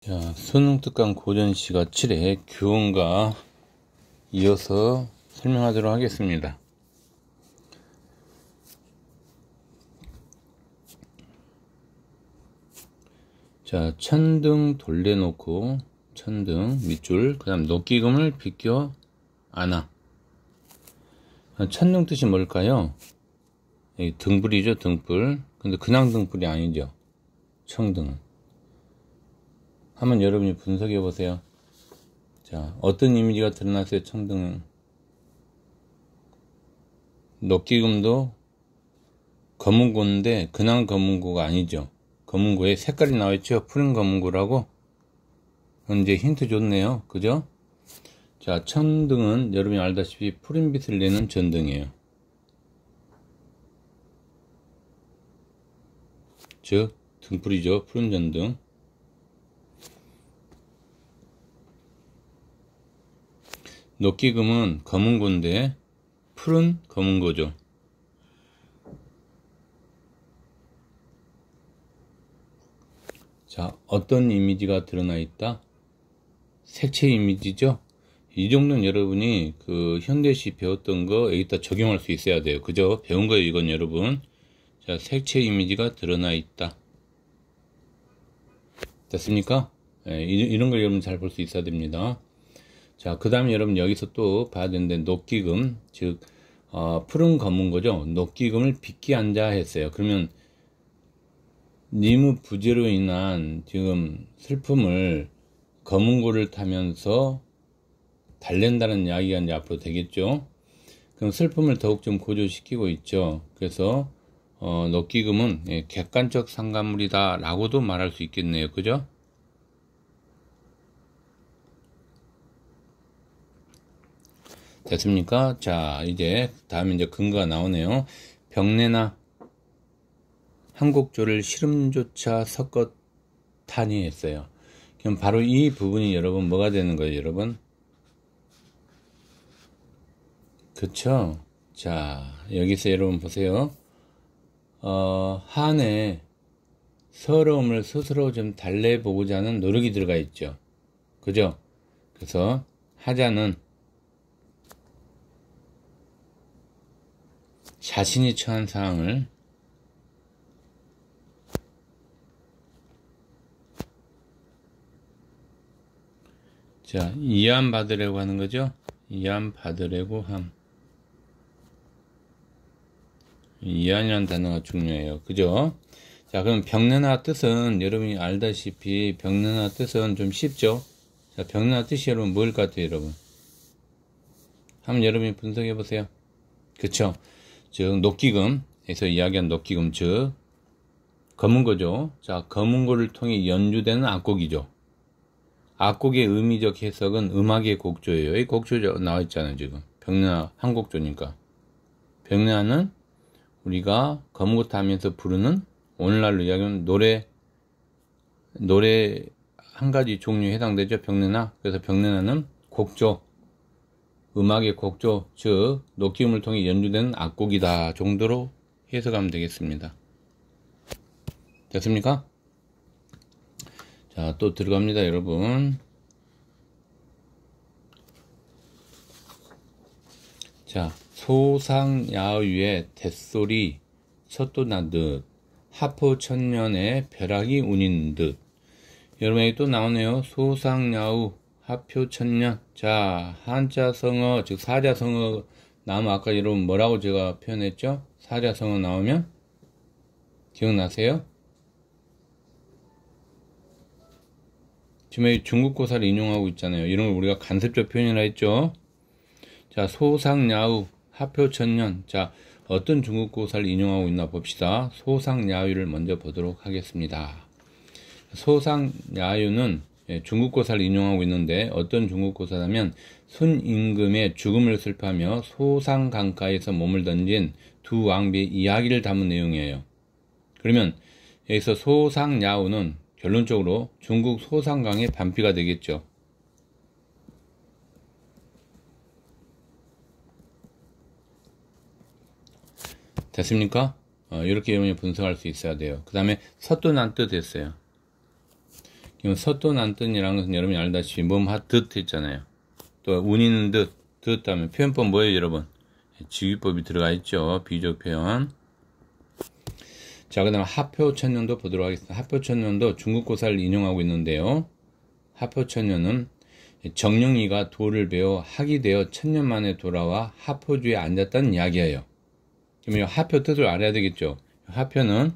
자, 수능 특강 고전시가 7회 교훈과 이어서 설명하도록 하겠습니다. 자, 천등 돌려놓고 천등 밑줄, 그 다음 녹기금을 비껴 안아. 천등 뜻이 뭘까요? 등불이죠, 등불. 근데 그냥 등불이 아니죠, 청등은. 한번 여러분이 분석해 보세요. 자, 어떤 이미지가 드러났어요? 청등은. 녹기금도 검은고인데 그냥 검은고가 아니죠. 검은고에 색깔이 나와있죠. 푸른 검은고라고. 이제 힌트 좋네요. 그죠? 자, 천등은 여러분이 알다시피 푸른 빛을 내는 전등이에요. 즉 등불이죠. 푸른 전등. 녹기금은 검은고인데 푸른 검은고죠. 자, 어떤 이미지가 드러나 있다? 색채 이미지죠. 이 정도는 여러분이 그 현대시 배웠던 거 여기다 적용할 수 있어야 돼요. 그죠? 배운 거예요, 이건 여러분. 자, 색채 이미지가 드러나 있다. 됐습니까? 네, 이런 걸 여러분 잘 볼 수 있어야 됩니다. 자, 그 다음에 여러분 여기서 또 봐야 되는데, 녹기금, 즉 푸른 검은고죠. 녹기금을 빗기 앉아 했어요. 그러면 니무 부재로 인한 지금 슬픔을 검은고를 타면서 달랜다는 이야기가 이제 앞으로 되겠죠. 그럼 슬픔을 더욱 좀 고조시키고 있죠. 그래서 녹기금은 객관적 상관물이다 라고도 말할 수 있겠네요. 그죠? 됐습니까? 자, 이제 다음에 이제 근거가 나오네요. 병내나 한곡조를 시름조차 섞어 타니 했어요. 그럼 바로 이 부분이 여러분 뭐가 되는 거예요, 여러분? 그쵸? 자, 여기서 여러분 보세요. 한에 서러움을 스스로 좀 달래보고자 하는 노력이 들어가 있죠. 그죠? 그래서 하자는 자신이 처한 상황을 자, 이해함 받으려고 하는 거죠. 이해함 받으려고 함. 이해함이라는 단어가 중요해요. 그죠? 자, 그럼 병내나 뜻은 여러분이 알다시피 병내나 뜻은 좀 쉽죠? 자, 병내나 뜻이 여러분 뭘 같아요, 여러분? 한번 여러분이 분석해 보세요. 그쵸? 즉, 녹기금에서 이야기한 녹기금, 즉, 검은고죠. 자, 검은고를 통해 연주되는 악곡이죠. 악곡의 의미적 해석은 음악의 곡조예요. 이 곡조 나와 있잖아요, 지금. 병내나 한곡조니까. 병내나는 우리가 검은고 타면서 부르는 오늘날로 이야기하면 노래 한 가지 종류에 해당되죠, 병내나. 그래서 병내나는 곡조, 음악의 곡조, 즉 녹기금을 통해 연주되는 악곡이다 정도로 해석하면 되겠습니다. 됐습니까? 자, 또 들어갑니다, 여러분. 자, 소상야유의 뱃소리 섰도난 듯 하포천년의 벼락이 운인 듯. 여러분 여기 또 나오네요. 소상야우 하표천년. 자, 한자성어 즉 사자성어 나오면 아까 여러분 뭐라고 제가 표현했죠? 사자성어 나오면 기억나세요? 지금 여기 중국고사를 인용하고 있잖아요. 이런 걸 우리가 간섭적 표현이라 했죠. 자, 소상야우 하표천년. 자, 어떤 중국고사를 인용하고 있나 봅시다. 소상야유를 먼저 보도록 하겠습니다. 소상야유는 중국고사를 인용하고 있는데 어떤 중국고사라면 순임금의 죽음을 슬퍼하며 소상 강가에서 몸을 던진 두 왕비의 이야기를 담은 내용이에요. 그러면 여기서 소상야우는 결론적으로 중국 소상강의 반피가 되겠죠. 됐습니까? 이렇게 여러분이 분석할 수 있어야 돼요. 그 다음에 섰도난 뜻 했어요. 그럼 섰던 앉던이라는 것은 여러분이 알다시피 몸하듯 했잖아요. 또 운 있는 듯 하면 표현법 뭐예요, 여러분? 직위법이 들어가 있죠. 비교 표현. 자, 그 다음 하표천년도 보도록 하겠습니다. 하표천년도 중국 고사를 인용하고 있는데요. 하표천년은 정령이가 도를 배워 학이 되어 천년 만에 돌아와 하표주에 앉았다는 이야기예요. 그럼 이 하표 뜻을 알아야 되겠죠. 하표는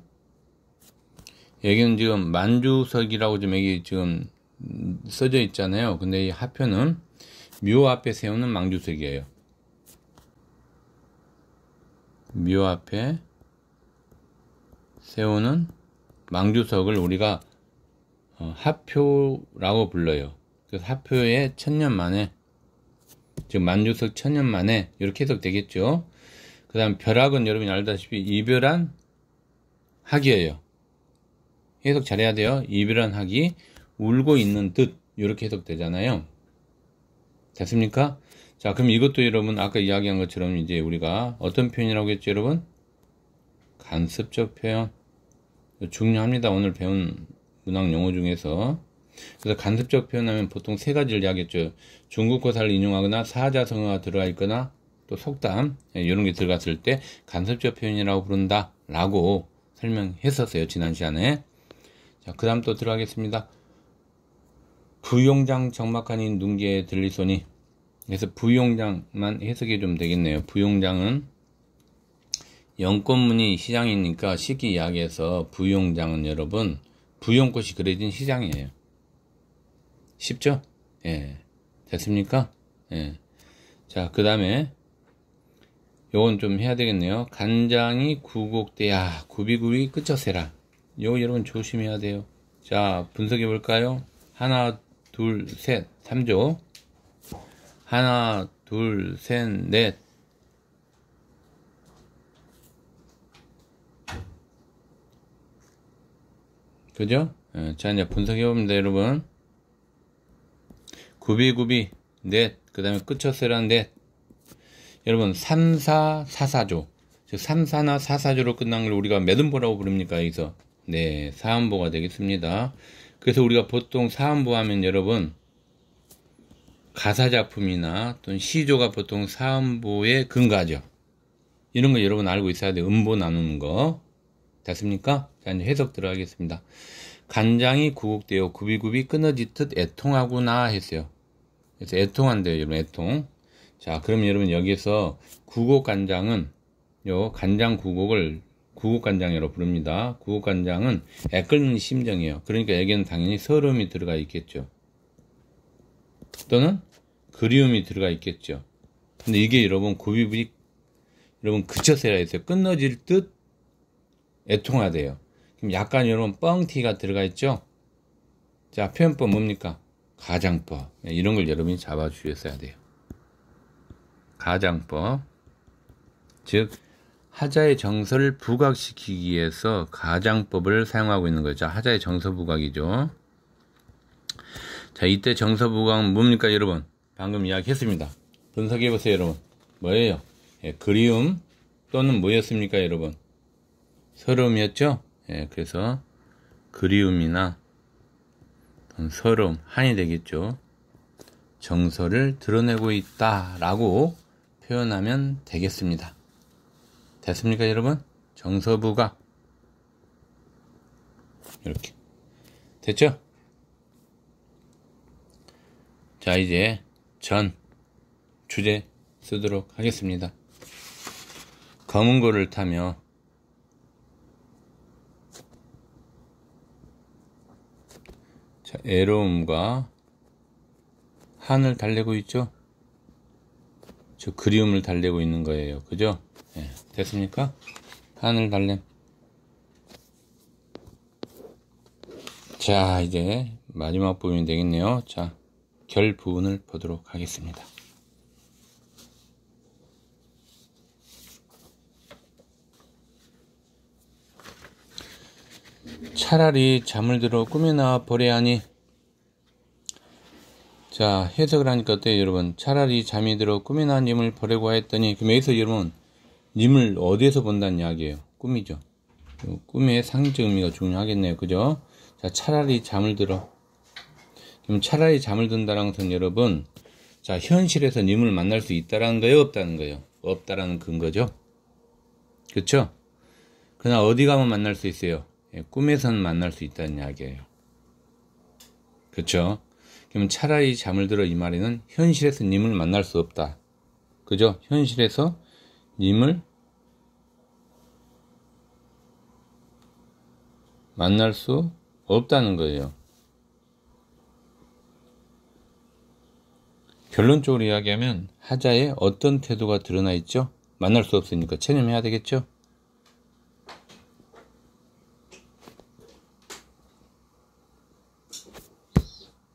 여기는 지금 만주석이라고 좀 여기 지금 써져 있잖아요. 근데 이 하표는 묘 앞에 세우는 망주석이에요. 묘 앞에 세우는 망주석을 우리가 하표라고 불러요. 그래서 하표의 천년 만에, 지금 만주석 천년 만에 이렇게 해석되겠죠. 그 다음 벼락은 여러분이 알다시피 이별한 학이에요. 해석 잘해야 돼요. 이별한 학이 울고 있는 듯 이렇게 해석되잖아요. 됐습니까? 자, 그럼 이것도 여러분 아까 이야기한 것처럼 이제 우리가 어떤 표현이라고 했죠, 여러분? 간습적 표현. 중요합니다. 오늘 배운 문학 용어 중에서. 그래서 간습적 표현하면 보통 세 가지를 이야기했죠. 중국 고사를 인용하거나 사자성어가 들어가 있거나 또 속담 이런 게 들어갔을 때 간습적 표현이라고 부른다 라고 설명했었어요, 지난 시간에. 자, 그 다음 또 들어가겠습니다. 부용장 적막하니 눈기에 들리소니. 그래서 부용장만 해석이 좀 되겠네요. 부용장은 영꽃무늬 시장이니까 쉽게 이야기해서 부용장은 여러분 부용꽃이 그려진 시장이에요. 쉽죠? 예. 됐습니까? 예. 자, 그 다음에 요건 좀 해야 되겠네요. 간장이 구곡대야 구비구비 끝쳐세라. 요거 여러분 조심해야 돼요. 자, 분석해 볼까요? 하나, 둘, 셋, 3조. 하나, 둘, 셋, 넷. 그죠? 자, 이제 분석해 봅니다, 여러분. 구비구비, 넷. 그 다음에 끝쳐세라, 넷. 여러분, 3, 4, 4, 4조. 즉, 3, 4나 4, 4조로 끝난 걸 우리가 몇 음보라고 부릅니까, 여기서? 네, 사음보가 되겠습니다. 그래서 우리가 보통 사음보 하면 여러분, 가사작품이나 또는 시조가 보통 사음보에 근거하죠. 이런 거 여러분 알고 있어야 돼요. 음보 나누는 거. 됐습니까? 자, 이제 해석 들어가겠습니다. 간장이 구국되어 구비구비 끊어지듯 애통하구나 했어요. 그래서 애통한대요, 여러분, 애통. 자, 그럼 여러분 여기서 구곡간장은 요 간장 구곡을 구곡간장이라고 부릅니다. 구곡간장은 애끓는 심정이에요. 그러니까 여기는 당연히 서러움이 들어가 있겠죠. 또는 그리움이 들어가 있겠죠. 근데 이게 여러분 구비구비 여러분 그쳐서야 했어요. 끊어질 듯 애통하대요. 그럼 약간 여러분 뻥튀가 들어가 있죠. 자, 표현법 뭡니까? 가장법. 이런 걸 여러분이 잡아주셨어야 돼요. 가장법. 즉 하자의 정서를 부각시키기 위해서 가장법을 사용하고 있는 거죠. 하자의 정서 부각이죠. 자, 이때 정서 부각은 뭡니까, 여러분? 방금 이야기했습니다. 분석해 보세요, 여러분. 뭐예요? 예, 그리움 또는 뭐였습니까, 여러분? 서러움이었죠? 예, 그래서 그리움이나 서러움, 한이 되겠죠. 정서를 드러내고 있다라고 표현하면 되겠습니다. 됐습니까, 여러분? 정서 부각. 이렇게. 됐죠? 자, 이제 전 주제 쓰도록 하겠습니다. 검은 고를 타며 자, 애로움과 한을 달래고 있죠? 저 그리움을 달래고 있는 거예요. 그죠? 네, 됐습니까? 한을 달램. 자, 이제 마지막 부분이 되겠네요. 자, 결 부분을 보도록 하겠습니다. 차라리 잠을 들어 꿈에 나와 버려야 하니. 자, 해석을 하니까 어때요, 여러분? 차라리 잠이 들어 꿈에 나온 님을 보려고 했더니, 그럼 여기서 여러분, 님을 어디에서 본다는 이야기예요? 꿈이죠. 꿈의 상징적 의미가 중요하겠네요. 그죠? 자, 차라리 잠을 들어. 그럼 차라리 잠을 든다는 것은 여러분, 자, 현실에서 님을 만날 수 있다라는 거예요, 없다는 거예요? 없다라는 근거죠. 그쵸? 그러나 어디 가면 만날 수 있어요? 예, 꿈에서는 만날 수 있다는 이야기예요. 그쵸? 그럼 차라리 잠을 들어 이 말에는 현실에서 님을 만날 수 없다. 그죠? 현실에서 님을 만날 수 없다는 거예요. 결론적으로 이야기하면 하자에 어떤 태도가 드러나 있죠? 만날 수 없으니까 체념해야 되겠죠?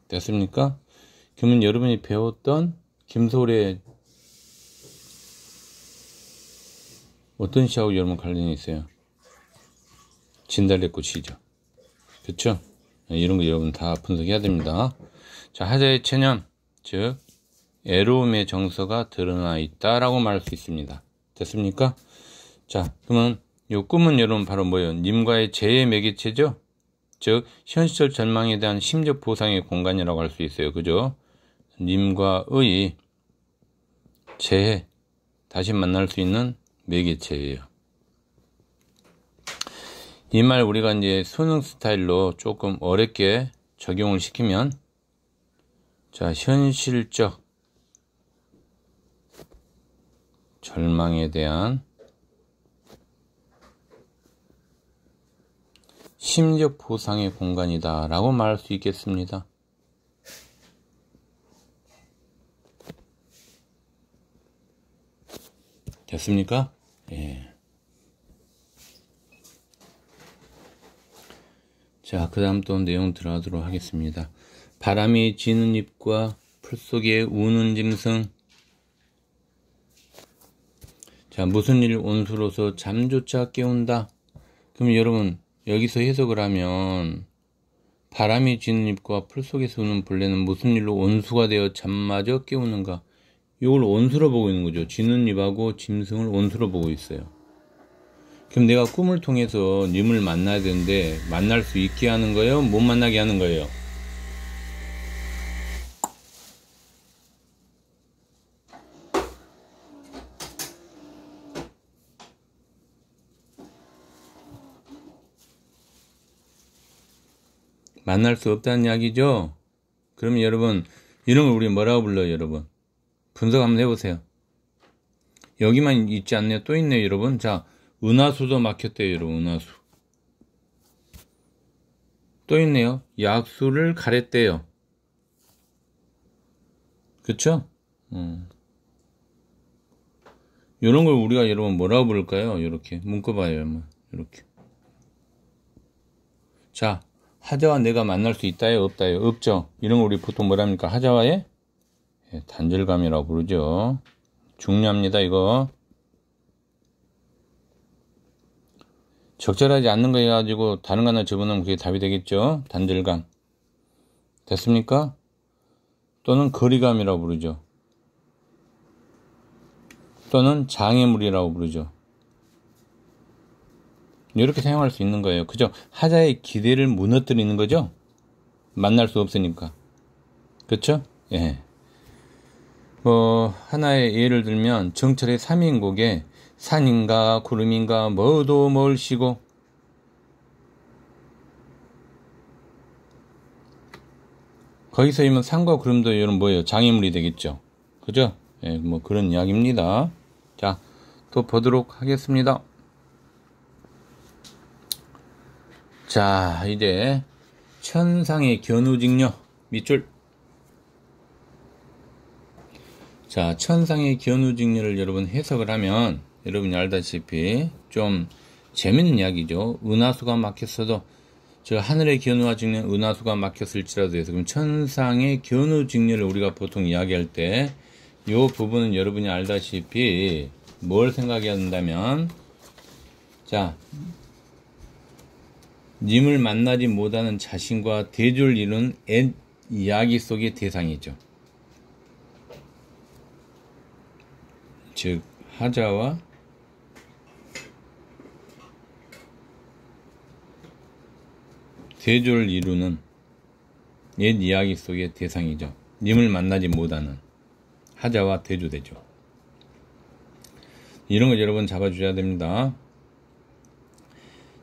됐습니까? 그러면 여러분이 배웠던 김소월의 어떤 시하고 여러분 관련이 있어요? 진달래꽃이죠. 그쵸? 이런 거 여러분 다 분석해야 됩니다. 자, 하자의 체념, 즉 애로움의 정서가 드러나 있다라고 말할 수 있습니다. 됐습니까? 자, 그러면 이 꿈은 여러분 바로 뭐예요? 님과의 재해 매개체죠? 즉 현실 절망에 대한 심적 보상의 공간이라고 할 수 있어요. 그죠? 님과의 재해, 다시 만날 수 있는 매개체예요. 이 말 우리가 이제 수능 스타일로 조금 어렵게 적용을 시키면, 자, 현실적 절망에 대한 심적 보상의 공간이다 라고 말할 수 있겠습니다. 됐습니까? 예. 자, 그 다음 또 내용 들어가도록 하겠습니다. 바람이 지는 잎과 풀 속에 우는 짐승. 자, 무슨 일 온수로서 잠조차 깨운다. 그럼 여러분 여기서 해석을 하면 바람이 지는 잎과 풀 속에서 우는 벌레는 무슨 일로 온수가 되어 잠마저 깨우는가. 이걸 온수로 보고 있는 거죠. 지는 잎하고 짐승을 온수로 보고 있어요. 그럼 내가 꿈을 통해서 님을 만나야 되는데 만날 수 있게 하는 거예요? 못 만나게 하는 거예요? 만날 수 없다는 이야기죠? 그러면 여러분 이런 걸 우리 뭐라고 불러요? 여러분 분석 한번 해보세요. 여기만 있지 않네요. 또 있네요. 여러분. 자, 은하수도 막혔대요. 여러분. 은하수 또 있네요. 약수를 가랬대요. 그쵸? 이런 걸 우리가 여러분 뭐라고 부를까요? 이렇게 묶어봐요. 이렇게. 자, 하자와 내가 만날 수 있다요? 없다요? 없죠? 이런 걸 우리 보통 뭐랍니까? 하자와의 단절감이라고 부르죠. 중요합니다. 이거 적절하지 않는 거 해가지고 다른 거 하나 집어넣으면 그게 답이 되겠죠. 단절감. 됐습니까? 또는 거리감이라고 부르죠. 또는 장애물이라고 부르죠. 이렇게 사용할 수 있는 거예요. 그죠? 하자의 기대를 무너뜨리는 거죠? 만날 수 없으니까. 그쵸? 예. 하나의 예를 들면, 정철의 3인곡에 산인가 구름인가 뭐도 멀시고, 거기서 이면 산과 구름도 이런 뭐예요? 장애물이 되겠죠. 그죠? 예, 뭐 그런 이야기입니다. 자, 또 보도록 하겠습니다. 자, 이제 천상의 견우직녀 밑줄. 자, 천상의 견우직녀를 여러분 해석을 하면 여러분이 알다시피 좀 재밌는 이야기죠. 은하수가 막혔어도 저 하늘의 견우와 직녀 은하수가 막혔을지라도 해서 그럼 천상의 견우직녀를 우리가 보통 이야기할 때 이 부분은 여러분이 알다시피 뭘 생각해야 된다면, 자, 님을 만나지 못하는 자신과 대조를 이룬 옛 이야기 속의 대상이죠. 즉 하자와 대조를 이루는 옛 이야기 속의 대상이죠. 님을 만나지 못하는 하자와 대조되죠. 이런 거 여러분 잡아주셔야 됩니다.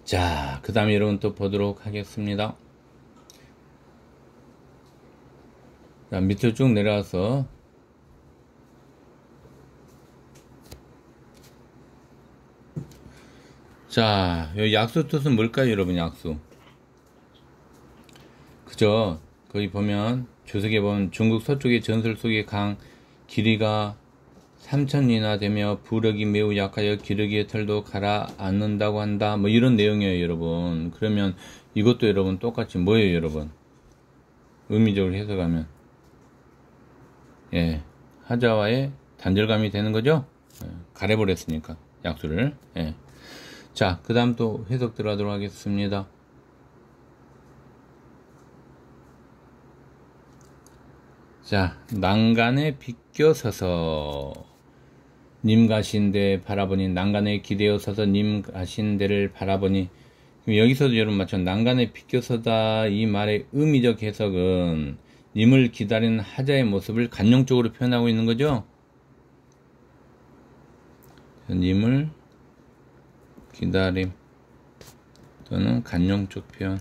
자, 그 다음에 여러분 또 보도록 하겠습니다. 자, 밑으로 쭉 내려와서 자, 요 약수 뜻은 뭘까요, 여러분? 약수. 그죠? 거기 보면 주석에 보면 중국 서쪽의 전설 속의 강 길이가 3,000리나 되며 부력이 매우 약하여 기러기의 털도 가라앉는다고 한다. 뭐 이런 내용이에요, 여러분. 그러면 이것도 여러분 똑같이 뭐예요, 여러분? 의미적으로 해석하면 예, 하자와의 단절감이 되는 거죠. 예, 가려버렸으니까 약수를. 예. 자, 그 다음 또 해석 들어가도록 하겠습니다. 자, 난간에 비껴서서 님 가신 데 바라보니, 난간에 기대어 서서 님 가신 데를 바라보니. 여기서도 여러분 마찬가지로 난간에 비껴서다 이 말의 의미적 해석은 님을 기다리는 하자의 모습을 간용적으로 표현하고 있는 거죠. 님을 기다림 또는 간용적 표현.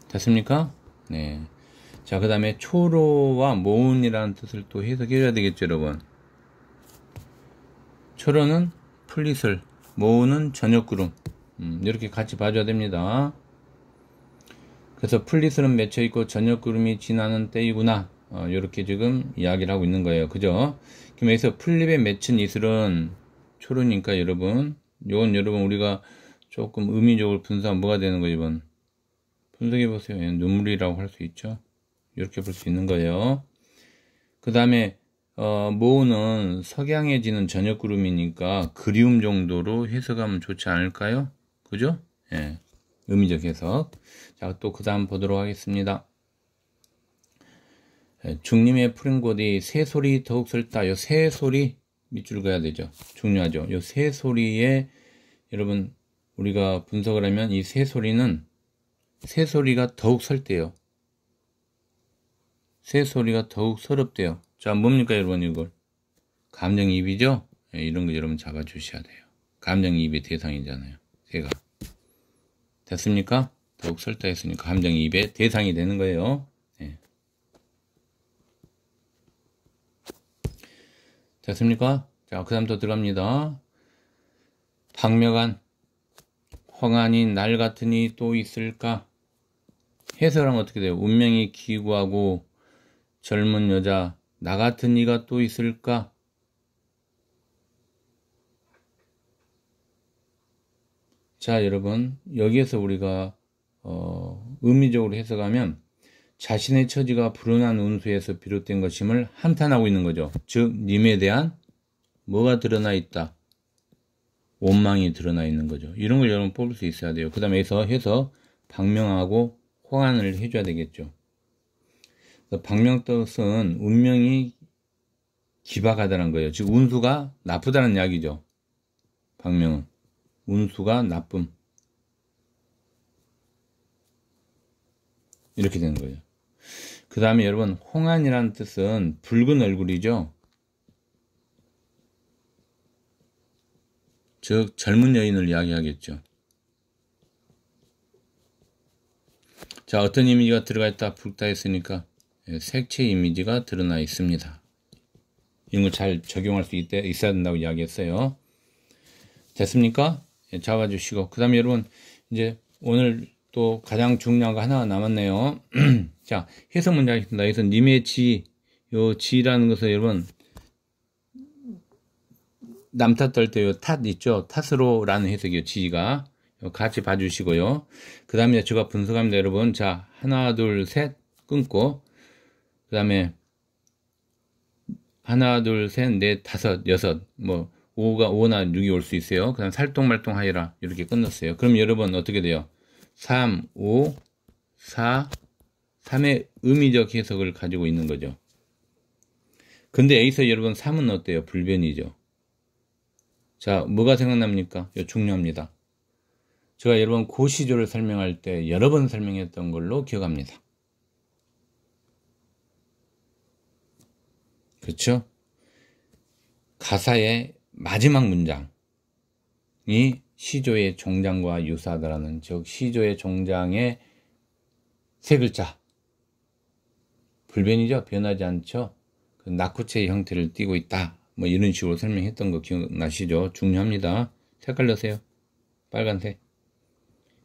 됐습니까? 네. 자, 그 다음에 초로와 모운이라는 뜻을 또 해석해줘야 되겠죠, 여러분. 초로는 풀이슬, 모운은 저녁구름. 이렇게 같이 봐줘야 됩니다. 그래서 풀이슬은 맺혀있고 저녁구름이 지나는 때이구나. 이렇게 지금 이야기를 하고 있는 거예요. 그죠? 그럼 여기서 풀잎에 맺힌 이슬은 초로니까 여러분, 요건 여러분 우리가 조금 의미적으로 분석하면 뭐가 되는 거예요, 이번? 분석해보세요. 눈물이라고 할 수 있죠. 이렇게 볼 수 있는 거예요. 그 다음에 모우는 석양해지는 저녁구름이니까 그리움 정도로 해석하면 좋지 않을까요? 그죠? 예, 의미적 해석. 자, 또 그 다음 보도록 하겠습니다. 예, 중림의 푸른 곳이 새소리 더욱 설다. 요 새소리 밑줄 그어야 되죠. 중요하죠. 요 새소리에 여러분 우리가 분석을 하면 이 새소리는 새소리가 더욱 설대요. 새소리가 더욱 서럽대요. 자, 뭡니까 여러분 이걸? 감정이입이죠? 예, 이런 거 여러분 잡아주셔야 돼요. 감정이입의 대상이잖아요. 새가. 됐습니까? 더욱 설다 했으니까 감정이입의 대상이 되는 거예요. 예. 됐습니까? 자, 그 다음 또 들어갑니다. 박명한 황한이 날 같으니 또 있을까? 해석하면 어떻게 돼요? 운명이 기구하고 젊은 여자 나 같은 이가 또 있을까? 자, 여러분 여기에서 우리가 의미적으로 해석하면 자신의 처지가 불운한 운수에서 비롯된 것임을 한탄하고 있는 거죠. 즉 님에 대한 뭐가 드러나 있다? 원망이 드러나 있는 거죠. 이런 걸 여러분 뽑을 수 있어야 돼요. 그 다음에 여기서 해서 박명하고 호환을 해줘야 되겠죠. 박명 뜻은 운명이 기박하다는 거예요. 즉 운수가 나쁘다는 이야기죠. 박명은 운수가 나쁨 이렇게 되는 거예요. 그 다음에 여러분 홍안이라는 뜻은 붉은 얼굴이죠. 즉 젊은 여인을 이야기하겠죠. 자, 어떤 이미지가 들어가 있다 붉다 했으니까 색채 이미지가 드러나 있습니다. 이런 걸 잘 적용할 수 있어야 된다고 이야기했어요. 됐습니까? 예, 잡아주시고 그 다음에 여러분 이제 오늘 또 가장 중요한 거 하나 남았네요. 자, 해석 문제 하겠습니다. 여기서 님의 지, 요 지라는 것은 여러분 남 탓할 때 요 탓 있죠? 탓으로라는 해석이요. 지가 같이 봐주시고요. 그 다음에 제가 분석합니다, 여러분. 자, 하나, 둘, 셋 끊고 그 다음에 하나, 둘, 셋, 넷, 다섯, 여섯 뭐 5나 6이 올 수 있어요. 그 다음 살똥말똥하여라 이렇게 끝났어요. 그럼 여러분 어떻게 돼요? 3, 5, 4, 3의 의미적 해석을 가지고 있는 거죠. 근데 여기서 여러분 3은 어때요? 불변이죠. 자, 뭐가 생각납니까? 이거 중요합니다. 제가 여러 번 그 시조를 설명할 때 여러 번 설명했던 걸로 기억합니다. 그렇죠? 가사의 마지막 문장이 시조의 종장과 유사하다라는, 즉 시조의 종장의 세 글자, 불변이죠. 변하지 않죠. 그 낙후체의 형태를 띠고 있다, 뭐 이런 식으로 설명했던 거 기억나시죠? 중요합니다. 색깔 넣으세요. 빨간색.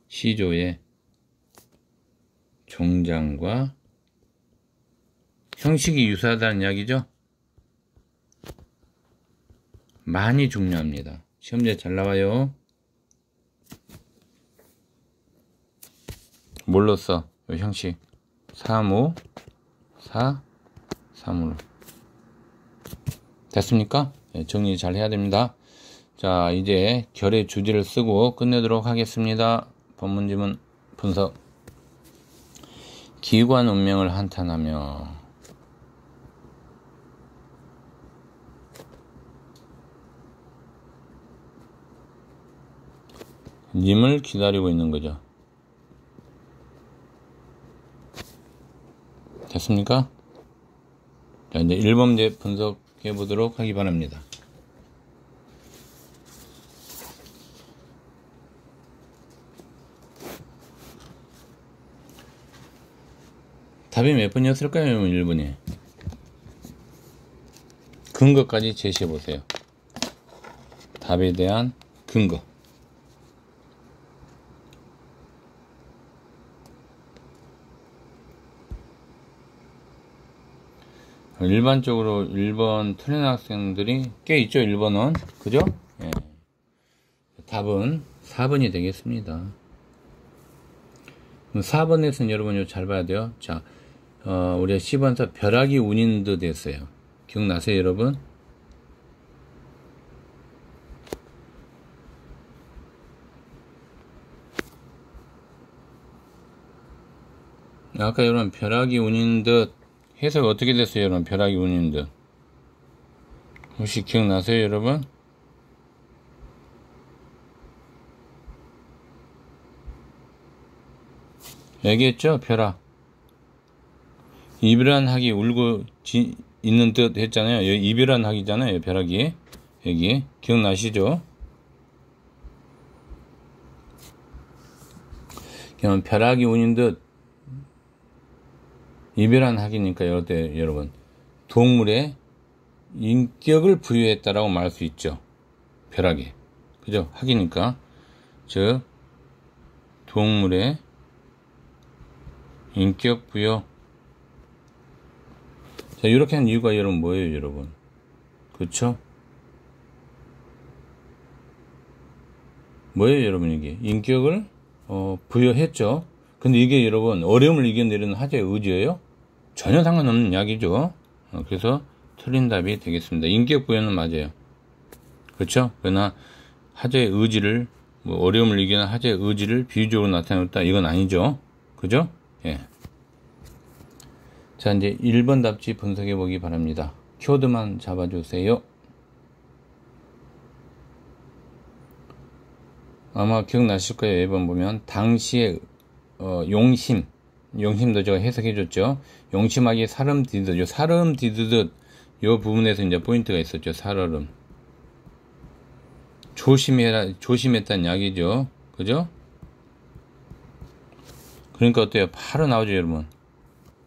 시조의 종장과 형식이 유사하다는 이야기죠. 많이 중요합니다. 시험지에 잘 나와요. 뭘로 써? 이 형식 3, 5, 4, 3으로 됐습니까? 네, 정리 잘 해야 됩니다. 자, 이제 결의 주제를 쓰고 끝내도록 하겠습니다. 본문지문 분석. 기관 운명을 한탄하며 님을 기다리고 있는 거죠. 됐습니까? 자, 이제 1번 문제 분석해 보도록 하기 바랍니다. 답이 몇 번이었을까요? 1번이. 근거까지 제시해 보세요. 답에 대한 근거. 일반적으로 1번 틀린 학생들이 꽤 있죠. 1번은. 그죠? 예. 답은 4번이 되겠습니다. 4번에서는 여러분 잘 봐야 돼요. 자, 우리가 10번에서 벼락이 운인 듯 했어요. 기억나세요, 여러분? 아까 여러분 벼락이 운인 듯 해석 어떻게 됐어요, 여러분? 벼락이 운인 듯. 혹시 기억나세요, 여러분? 얘기했죠? 벼락. 이별한 학이 울고 있는 듯 했잖아요. 여기 이별한 학이잖아요, 벼락이. 여기. 기억나시죠? 그냥 벼락이 운인 듯 이별한 학이니까 여러분 동물에 인격을 부여했다라고 말할 수 있죠. 벼락이. 그죠? 학이니까. 즉 동물에 인격 부여. 자, 이렇게 한 이유가 여러분 뭐예요, 여러분? 그쵸? 뭐예요, 여러분? 이게 인격을 부여했죠. 근데 이게 여러분 어려움을 이겨내려는 하재의 의지예요? 전혀 상관없는 이야기죠. 그래서 틀린 답이 되겠습니다. 인격 부여는 맞아요. 그렇죠? 그러나 하재의 의지를, 뭐 어려움을 이기는 하재의 의지를 비유적으로 나타냈다, 이건 아니죠. 그죠? 예. 자, 이제 1번 답지 분석해 보기 바랍니다. 키워드만 잡아주세요. 아마 기억나실 거예요. 1번 보면 당시에 용심도 제가 해석해 줬죠. 용심하기 사름 디듯, 요 사름 디듯 요 부분에서 이제 포인트가 있었죠. 살얼음. 조심했다는 이야기죠. 그죠? 그러니까 어때요? 바로 나오죠, 여러분.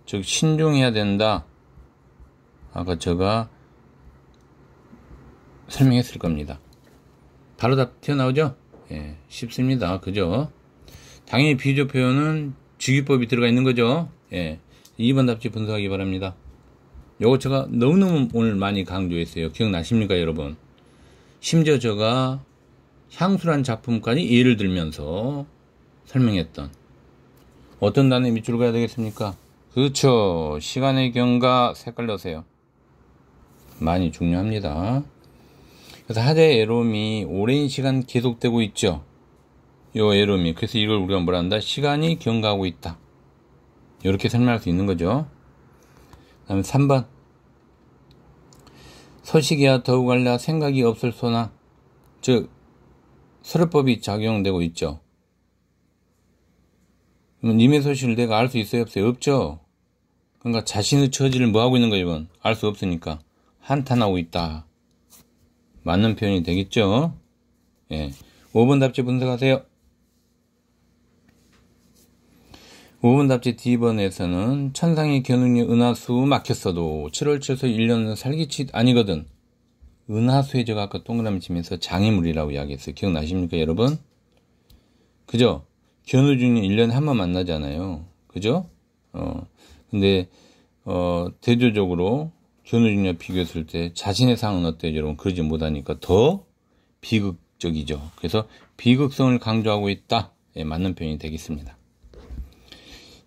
즉 신중해야 된다. 아까 제가 설명했을 겁니다. 바로 답 튀어나오죠? 예, 쉽습니다. 그죠? 당연히 비유적 표현은 직유법이 들어가 있는 거죠. 예, 2번 답지 분석하기 바랍니다. 요거 제가 너무너무 오늘 많이 강조했어요. 기억나십니까, 여러분? 심지어 제가 향수란 작품까지 예를 들면서 설명했던 어떤 단어에 밑줄 가야 되겠습니까? 그렇죠. 시간의 경과 색깔 넣으세요. 많이 중요합니다. 그래서 하재의 애로움이 오랜 시간 계속되고 있죠. 요 애로움이. 그래서 이걸 우리가 뭐라 한다? 시간이 경과하고 있다. 이렇게 설명할 수 있는 거죠. 그 다음에 3번. 서식이야 더욱 알라 생각이 없을 소나. 즉 서류법이 작용되고 있죠. 그럼 님의 소식을 내가 알 수 있어요, 없어요? 없죠? 그러니까 자신의 처지를 뭐 하고 있는 거예요, 이건? 알 수 없으니까. 한탄하고 있다. 맞는 표현이 되겠죠? 예. 5번 답지 분석하세요. 5번 답지 D번에서는 천상의 견운이 은하수 막혔어도 7월 최소 1년은 살기치 아니거든. 은하수에 제가 아까 동그라미 치면서 장애물이라고 이야기했어요. 기억나십니까, 여러분? 그죠? 견우준이 1년에 한 번 만나잖아요. 그죠? 근데, 대조적으로 견우준이와 비교했을 때 자신의 상은 어때요, 여러분? 그러지 못하니까 더 비극적이죠. 그래서 비극성을 강조하고 있다. 예, 맞는 표현이 되겠습니다.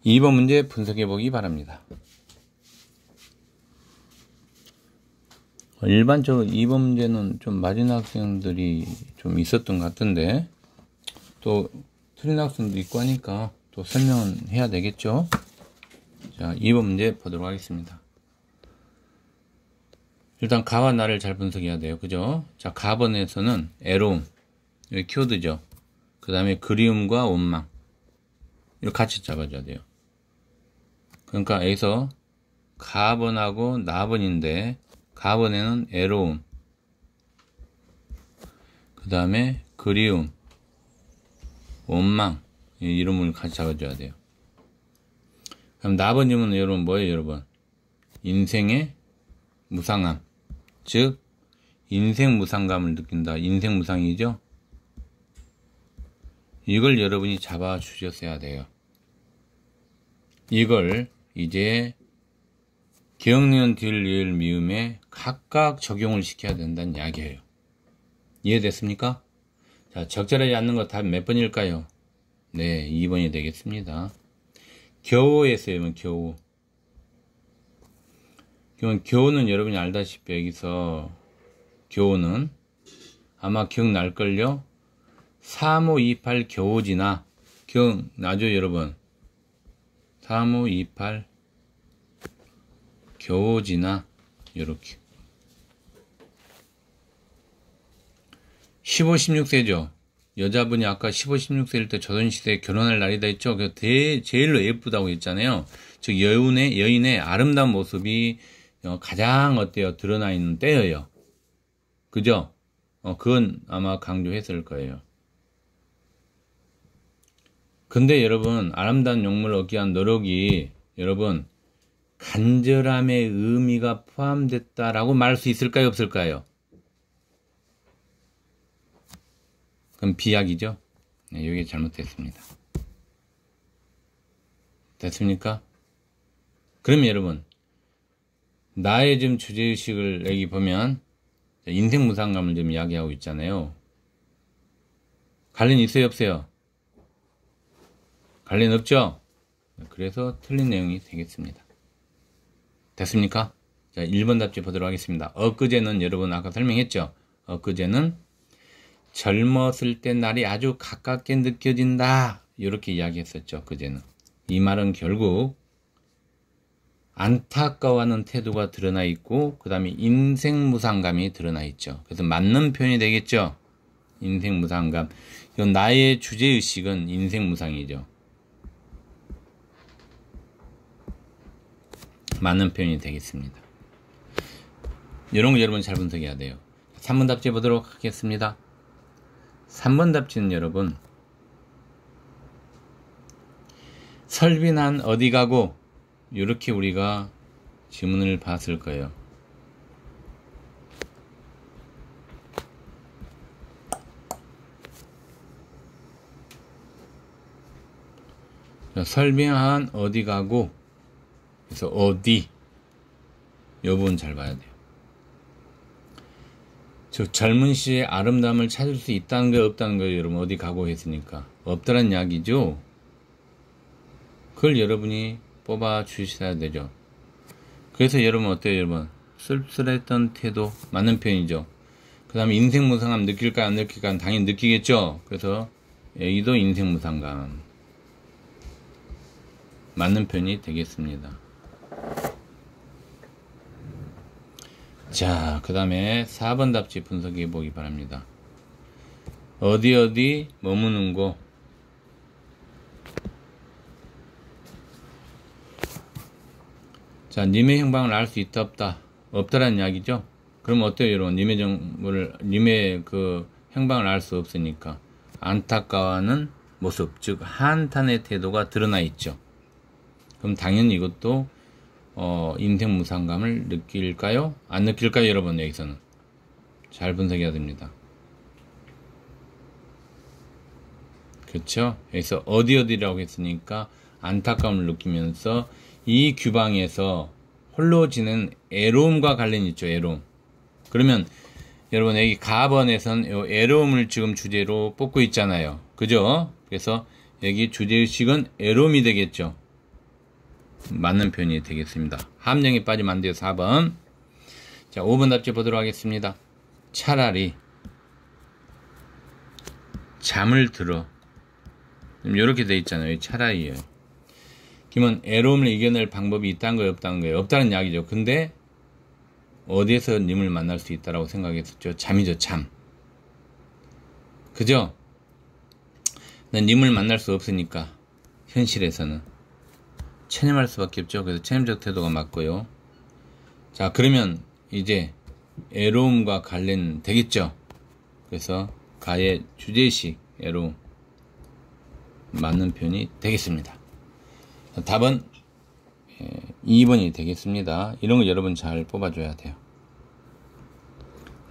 2번 문제 분석해 보기 바랍니다. 일반적으로 2번 문제는 좀 맞은 학생들이 좀 있었던 것 같은데, 또 틀린 학생도 있고 하니까 또 설명은 해야 되겠죠. 자, 2번 문제 보도록 하겠습니다. 일단 가와 나를 잘 분석해야 돼요. 그죠? 자, 가번에서는 애로움, 여기 키워드죠. 그 다음에 그리움과 원망, 이거 같이 잡아줘야 돼요. 그러니까 여기서 가번하고 나번인데, 가번에는 애로움, 그 다음에 그리움, 원망, 이 이름을 같이 잡아줘야 돼요. 그럼 나번이면 여러분 뭐예요, 여러분? 인생의 무상함, 즉 인생 무상감을 느낀다. 인생 무상이죠? 이걸 여러분이 잡아주셨어야 돼요. 이걸 이제 기억니은 딜, 리을, 미음에 각각 적용을 시켜야 된다는 이야기예요. 이해됐습니까? 자, 적절하지 않는 거 답 몇 번일까요? 네, 2번이 되겠습니다. 겨우에서요, 겨우. 그러면 겨우는 여러분이 알다시피 여기서 겨우는 아마 기억날걸요? 3528 겨우지나 기억나죠, 여러분? 3528 겨우지나 요렇게 15, 16세죠. 여자분이 아까 15, 16세일 때 조선시대에 결혼할 날이다 했죠. 그 제일로 예쁘다고 했잖아요. 즉 여인의 아름다운 모습이 가장 어때요? 드러나 있는 때예요. 그죠? 그건 아마 강조했을 거예요. 근데 여러분, 아름다운 용물을 얻기 위한 노력이 여러분 간절함의 의미가 포함됐다라고 말할 수 있을까요, 없을까요? 그럼 비약이죠. 네, 여기 잘못됐습니다. 됐습니까? 그럼 여러분, 나의 지금 주제의식을 여기 보면 인생 무상감을 좀 이야기하고 있잖아요. 관련 있어요, 없어요? 관련 없죠? 그래서 틀린 내용이 되겠습니다. 됐습니까? 자, 1번 답지 보도록 하겠습니다. 엊그제는 여러분 아까 설명했죠? 엊그제는 젊었을 때 날이 아주 가깝게 느껴진다. 이렇게 이야기했었죠. 그제는. 이 말은 결국 안타까워하는 태도가 드러나 있고 그 다음에 인생 무상감이 드러나 있죠. 그래서 맞는 표현이 되겠죠. 인생 무상감. 이건 나의 주제의식은 인생 무상이죠. 맞는 표현이 되겠습니다. 이런 거 여러분 잘 분석해야 돼요. 3번 답지 보도록 하겠습니다. 3번 답지는 여러분 설빈한 어디 가고 이렇게 우리가 지문을 봤을 거예요. 설빈한 어디 가고 그래서 어디 이 부분 잘 봐야 돼요. 즉 젊은 시의 아름다움을 찾을 수 있다는 거 없다는 거예요. 여러분 어디 가고 했으니까 없다는 이야기죠. 그걸 여러분이 뽑아 주셔야 되죠. 그래서 여러분 어때요, 여러분? 쓸쓸했던 태도 맞는 표현이죠. 그 다음에 인생 무상감 느낄까 안 느낄까 당연히 느끼겠죠. 그래서 여기도 인생 무상감 맞는 표현이 되겠습니다. 자, 그 다음에 4번 답지 분석해 보기 바랍니다. 어디 머무는 곳 자, 님의 행방을 알 수 있다, 없다? 없다라는 이야기죠? 그럼 어때요, 여러분? 님의 그 행방을 알 수 없으니까. 안타까워하는 모습, 즉, 한탄의 태도가 드러나 있죠. 그럼 당연히 이것도, 인생 무상감을 느낄까요? 안 느낄까요, 여러분? 여기서는. 잘 분석해야 됩니다. 그렇죠? 여기서 어디라고 했으니까 안타까움을 느끼면서 이 규방에서 홀로 지는 애로움과 관련이 있죠. 애로움. 그러면 여러분 여기 가번에선 이 애로움을 지금 주제로 뽑고 있잖아요. 그죠? 그래서 여기 주제의식은 애로움이 되겠죠. 맞는 표현이 되겠습니다. 함정에 빠지면 안 돼요. 4번. 자, 5번 답지 보도록 하겠습니다. 차라리 잠을 들어. 이렇게 돼 있잖아요. 차라리요. 그러면 애로움을 이겨낼 방법이 있다는 거예요, 없다는 거예요? 없다는 이야기죠. 근데 어디에서 님을 만날 수 있다라고 생각했었죠? 잠이죠, 잠. 그죠? 난 님을 만날 수 없으니까 현실에서는 체념할 수밖에 없죠. 그래서 체념적 태도가 맞고요. 자, 그러면 이제 애로움과 관련 되겠죠. 그래서 가의 주제식 애로움 맞는 표현이 되겠습니다. 답은 2번이 되겠습니다. 이런 거 여러분 잘 뽑아줘야 돼요.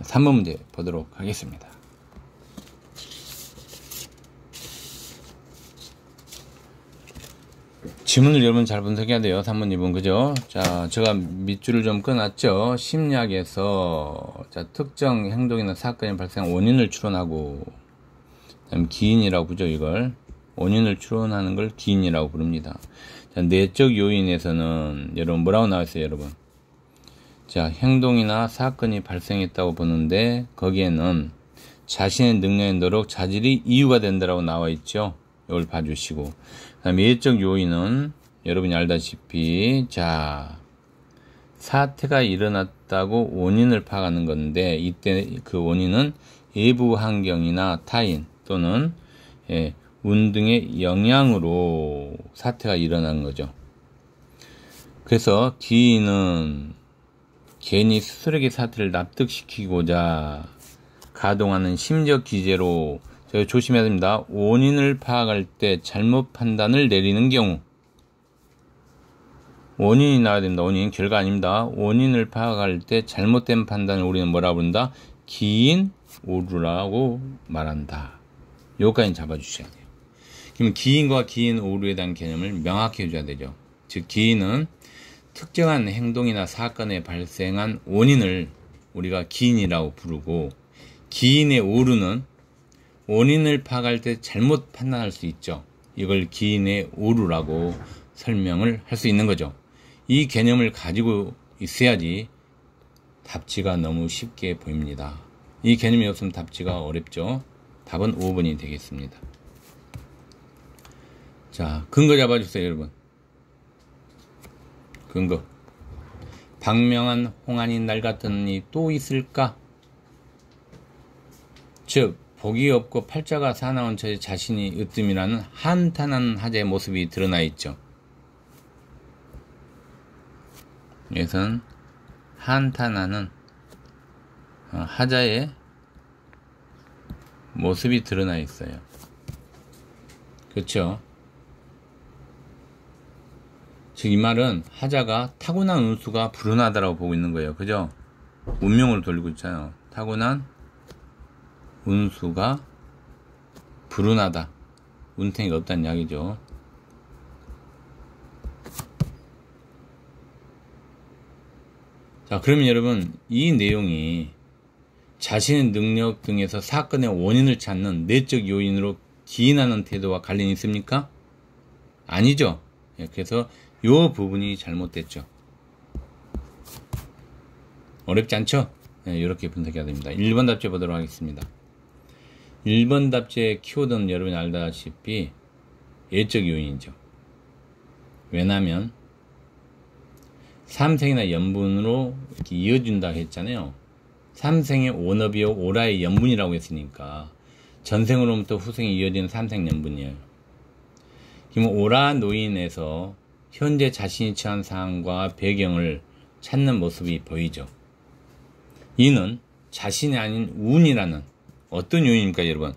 3번 문제 보도록 하겠습니다. 지문을 여러분 잘 분석해야 돼요. 3번, 2번, 그죠? 자, 제가 밑줄을 좀 끊었죠. 심리학에서, 자, 특정 행동이나 사건이 발생한 원인을 추론하고, 그다음 기인이라고 부르죠, 이걸. 원인을 추론하는 걸 기인이라고 부릅니다. 자, 내적 요인에서는, 여러분, 뭐라고 나와있어요, 여러분? 자, 행동이나 사건이 발생했다고 보는데, 거기에는 자신의 능력의 노력, 자질이 이유가 된다라고 나와있죠. 이걸 봐주시고. 외적 요인은 여러분이 알다시피 자 사태가 일어났다고 원인을 파악하는 건데 이때 그 원인은 외부 환경이나 타인 또는 운 등의 영향으로 사태가 일어난 거죠. 그래서 기인은 괜히 스스로에게 사태를 납득시키고자 가동하는 심적 기제로 저희 조심해야 됩니다. 원인을 파악할 때 잘못 판단을 내리는 경우 원인이 나와야 됩니다. 원인, 결과 아닙니다. 원인을 파악할 때 잘못된 판단을 우리는 뭐라고 부른다? 기인 오류라고 말한다. 요까지 잡아주셔야 돼요. 그럼 기인과 기인 오류에 대한 개념을 명확히 해줘야 되죠. 즉 기인은 특정한 행동이나 사건에 발생한 원인을 우리가 기인이라고 부르고 기인의 오류는 원인을 파악할 때 잘못 판단할 수 있죠. 이걸 기인의 오류라고 설명을 할 수 있는 거죠. 이 개념을 가지고 있어야지 답지가 너무 쉽게 보입니다. 이 개념이 없으면 답지가 어렵죠. 답은 5번이 되겠습니다. 자, 근거 잡아주세요, 여러분. 근거. 박명한 홍안이 날 같더니 또 있을까? 즉 복이 없고 팔자가 사나운 처지 자신이 으뜸이라는 한탄한 하자의 모습이 드러나 있죠. 여기서는 한탄하는 하자의 모습이 드러나 있어요. 그렇죠? 즉 이 말은 하자가 타고난 운수가 불운하다라고 보고 있는 거예요. 그죠? 운명으로 돌리고 있잖아요. 타고난 운수가 불운하다. 운탱이가 없다는 이야기죠. 자, 그러면 여러분 이 내용이 자신의 능력 등에서 사건의 원인을 찾는 내적 요인으로 기인하는 태도와 관련이 있습니까? 아니죠. 그래서 이 부분이 잘못됐죠. 어렵지 않죠? 이렇게 분석해야 됩니다. 1번 답지 보도록 하겠습니다. 1번 답지의 키워드는 여러분이 알다시피 예적 요인이죠. 왜냐하면 삼생이나 연분으로 이렇게 이어준다 했잖아요. 삼생의 원업이요 오라의 연분이라고 했으니까 전생으로부터 후생이 이어지는 삼생 연분이에요. 그러면 오라 노인에서 현재 자신이 처한 상황과 배경을 찾는 모습이 보이죠. 이는 자신이 아닌 운이라는 어떤 요인입니까, 여러분?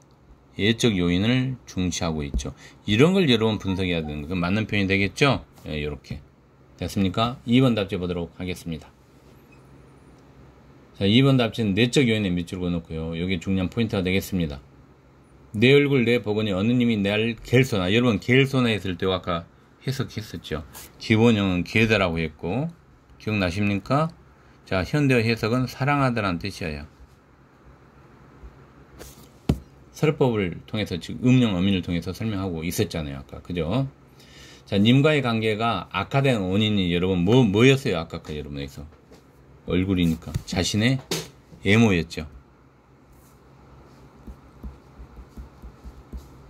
예적 요인을 중시하고 있죠. 이런 걸 여러분 분석해야 되는 거. 맞는 표현이 되겠죠? 예, 이렇게. 됐습니까? 2번 답지 보도록 하겠습니다. 자, 2번 답지는 내적 요인에 밑줄 그어놓고요. 여기 중요한 포인트가 되겠습니다. 내 얼굴 내 복원이 어느 님이 날 갤소나. 여러분 갤소나 했을 때 아까 해석했었죠. 기본형은 게다라고 했고 기억나십니까? 자, 현대어 해석은 사랑하다라는 뜻이에요. 설법을 통해서 즉 음령 어민을 통해서 설명하고 있었잖아요. 아까 그죠? 자, 님과의 관계가 악화된 원인이 여러분 뭐였어요? 아까 여러분에서 얼굴이니까 자신의 외모였죠.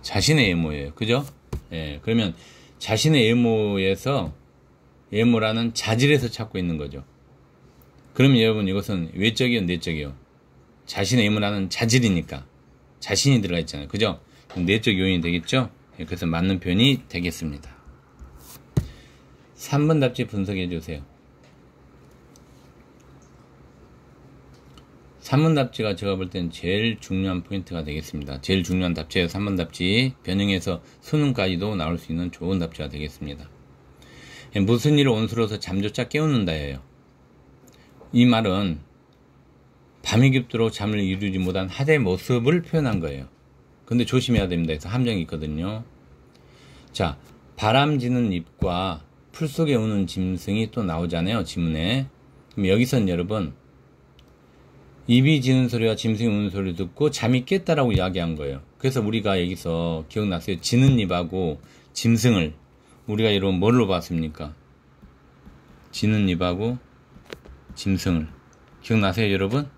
자신의 외모예요. 그죠? 예, 그러면 자신의 외모에서 외모라는 자질에서 찾고 있는 거죠. 그러면 여러분 이것은 외적이요 내적이요? 자신의 외모라는 자질이니까 자신이 들어가 있잖아요. 그죠? 내적 요인이 되겠죠? 예, 그래서 맞는 표현이 되겠습니다. 3번 답지 분석해 주세요. 3번 답지가 제가 볼 때는 제일 중요한 포인트가 되겠습니다. 제일 중요한 답지예요. 3번 답지. 변형해서 수능까지도 나올 수 있는 좋은 답지가 되겠습니다. 무슨 일을 온수로서 잠조차 깨우는다예요. 이 말은 밤이 깊도록 잠을 이루지 못한 하대의 모습을 표현한 거예요. 근데 조심해야 됩니다. 그래서 함정이 있거든요. 자, 바람지는 잎과 풀 속에 우는 짐승이 또 나오잖아요. 지문에. 그럼 여기선 여러분 입이 지는 소리와 짐승이 우는 소리를 듣고 잠이 깼다라고 이야기한 거예요. 그래서 우리가 여기서 기억났어요. 지는 잎하고 짐승을 우리가 여러분 뭘로 봤습니까? 지는 잎하고 짐승을 기억나세요, 여러분?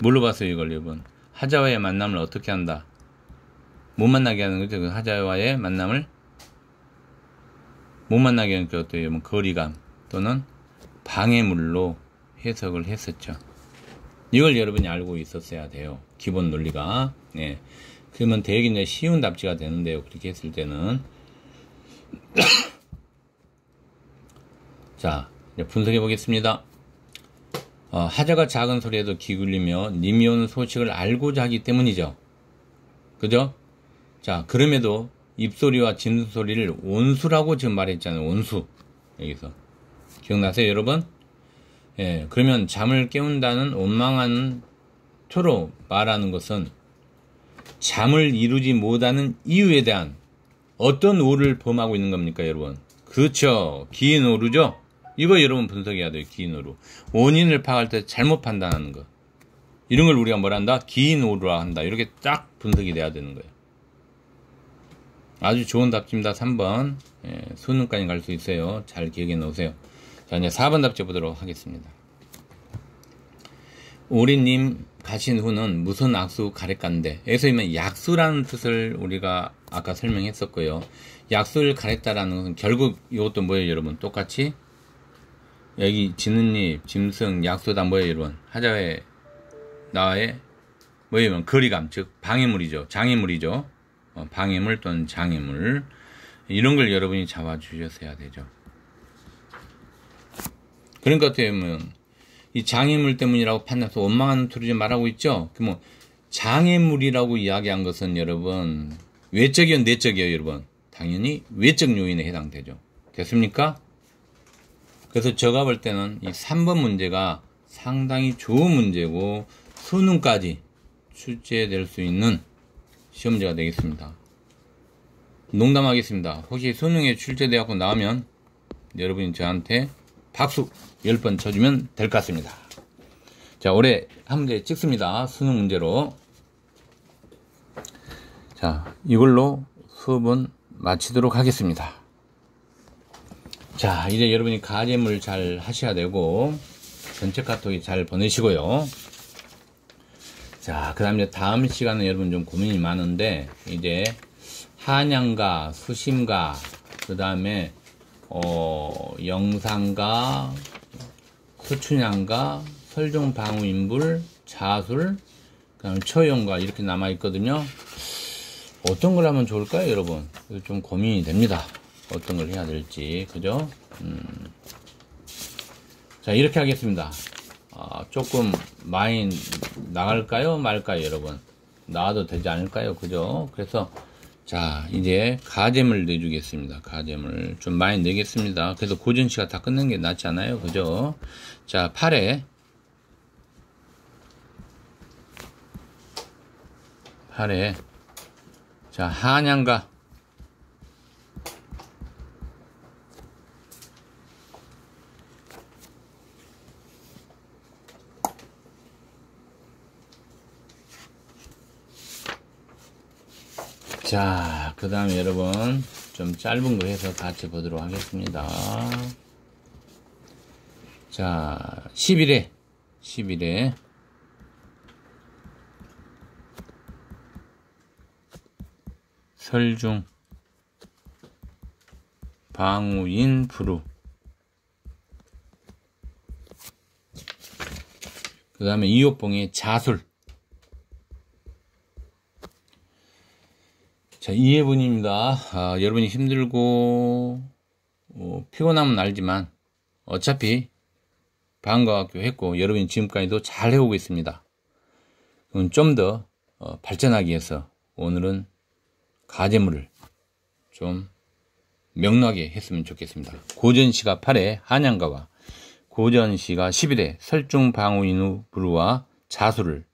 뭘로 봤어요, 이걸 여러분? 하자와의 만남을 어떻게 한다? 못 만나게 하는 거죠. 그 하자와의 만남을 못 만나게 하는 게 어때요, 여러분? 거리감 또는 방해물로 해석을 했었죠. 이걸 여러분이 알고 있었어야 돼요. 기본 논리가. 네. 그러면 되게 이제 쉬운 답지가 되는데요. 그렇게 했을 때는. 자, 이제 분석해 보겠습니다. 하자가 작은 소리에도 기울이며 님이 오는 소식을 알고자 하기 때문이죠. 그죠? 자, 그럼에도 입소리와 짐소리를 온수라고 지금 말했잖아요. 온수. 여기서. 기억나세요, 여러분? 예, 그러면 잠을 깨운다는 원망하는 토로 말하는 것은 잠을 이루지 못하는 이유에 대한 어떤 오를 범하고 있는 겁니까, 여러분? 그렇죠. 긴 오류죠? 이거 여러분 분석해야 돼요, 긴 오류. 원인을 파악할 때 잘못 판단하는 거. 이런 걸 우리가 뭘 한다? 긴 오류라 한다. 이렇게 딱 분석이 돼야 되는 거예요. 아주 좋은 답지입니다. 3번. 예, 수능까지 갈 수 있어요. 잘 기억해 놓으세요. 자, 이제 4번 답지 보도록 하겠습니다. 우리님 가신 후는 무슨 악수 가랬간데, 여기서 이면 약수라는 뜻을 우리가 아까 설명했었고요. 약수를 가랬다라는 것은 결국 이것도 뭐예요, 여러분? 똑같이 여기 지는잎, 짐승, 약수다 뭐예요, 여러분? 하자의 나의 뭐예요, 거리감, 즉 방해물이죠. 장애물이죠. 방해물 또는 장애물. 이런 걸 여러분이 잡아주셨어야 되죠. 그러니까 어떻게 보면 이 장애물 때문이라고 판단해서 원망하는 소리 좀 말하고 있죠. 그 뭐 장애물이라고 이야기한 것은 여러분 외적이요 내적이요, 여러분? 당연히 외적 요인에 해당되죠. 됐습니까? 그래서 제가 볼 때는 이 3번 문제가 상당히 좋은 문제고 수능까지 출제될 수 있는 시험지가 되겠습니다. 농담하겠습니다. 혹시 수능에 출제되었고 나오면 여러분이 저한테 박수 10번 쳐주면 될 것 같습니다. 자, 올해 한 문제 찍습니다. 수능 문제로. 자, 이걸로 수업은 마치도록 하겠습니다. 자, 이제 여러분이 가제물 잘 하셔야 되고 전체 카톡이 잘 보내시고요. 자, 그 다음에 다음 시간은 여러분 좀 고민이 많은데 이제 한양가, 수심가, 그 다음에 영상가, 수춘양가, 설종방우인불, 자술, 그 다음에 처용가 이렇게 남아있거든요. 어떤 걸 하면 좋을까요, 여러분? 좀 고민이 됩니다. 어떤 걸 해야 될지, 그죠? 자, 이렇게 하겠습니다. 조금 많이 나갈까요? 말까요, 여러분? 나와도 되지 않을까요? 그죠? 그래서, 자, 이제 가잼을 내주겠습니다. 가잼을 좀 많이 내겠습니다. 그래서 고전씨가 다 끝낸 게 낫지 않아요? 그죠? 자, 8회. 자, 한양가. 자, 그 다음에 여러분, 좀 짧은 거 해서 같이 보도록 하겠습니다. 자, 11회. 설중, 방우인, 부루. 그 다음에 이호봉의 자술. 자, 이해분입니다. 여러분이 힘들고 피곤하면 알지만 어차피 방과학교 했고 여러분이 지금까지도 잘 해오고 있습니다. 좀 더 발전하기 위해서 오늘은 가재물을 좀 명료하게 했으면 좋겠습니다. 고전시가 8회 한양가와 고전시가 11회 설중 방우인우 부루와 자수를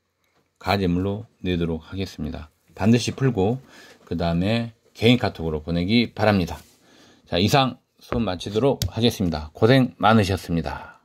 가재물로 내도록 하겠습니다. 반드시 풀고 그 다음에 개인 카톡으로 보내기 바랍니다. 자, 이상 수업 마치도록 하겠습니다. 고생 많으셨습니다.